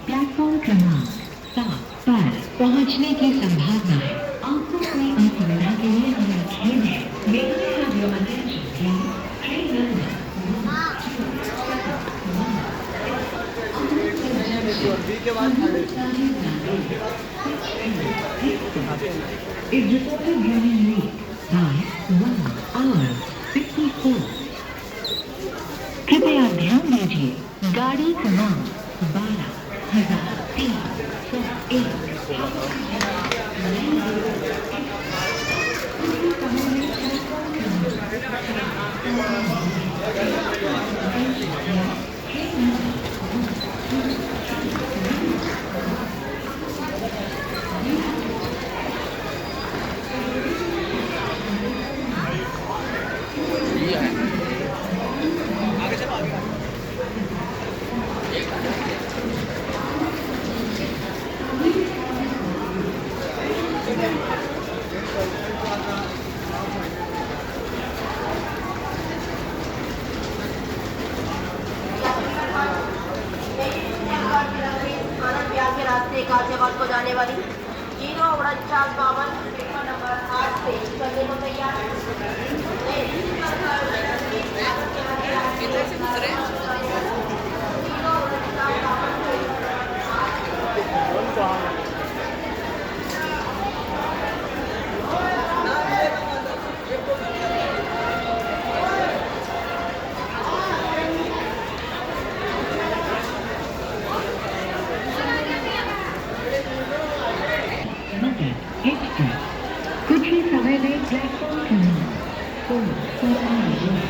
Platform क्रमांक 7 पर पहुंचने की संभावना है। आपको कोई असुविधा के लिए हमें खेद है। May I have your attention, please? Train number 1 is reported running late by 1 hour 54. कृपया ध्यान दीजिए, गाड़ी क्रमांक गाजियाबाद को जाने वाली 04952 प्लेटफॉर्म नंबर 8 से चलने को तैयार है। कुछ ही समय में प्लेटफॉर्म क्रमांक 4 पर आ रही है।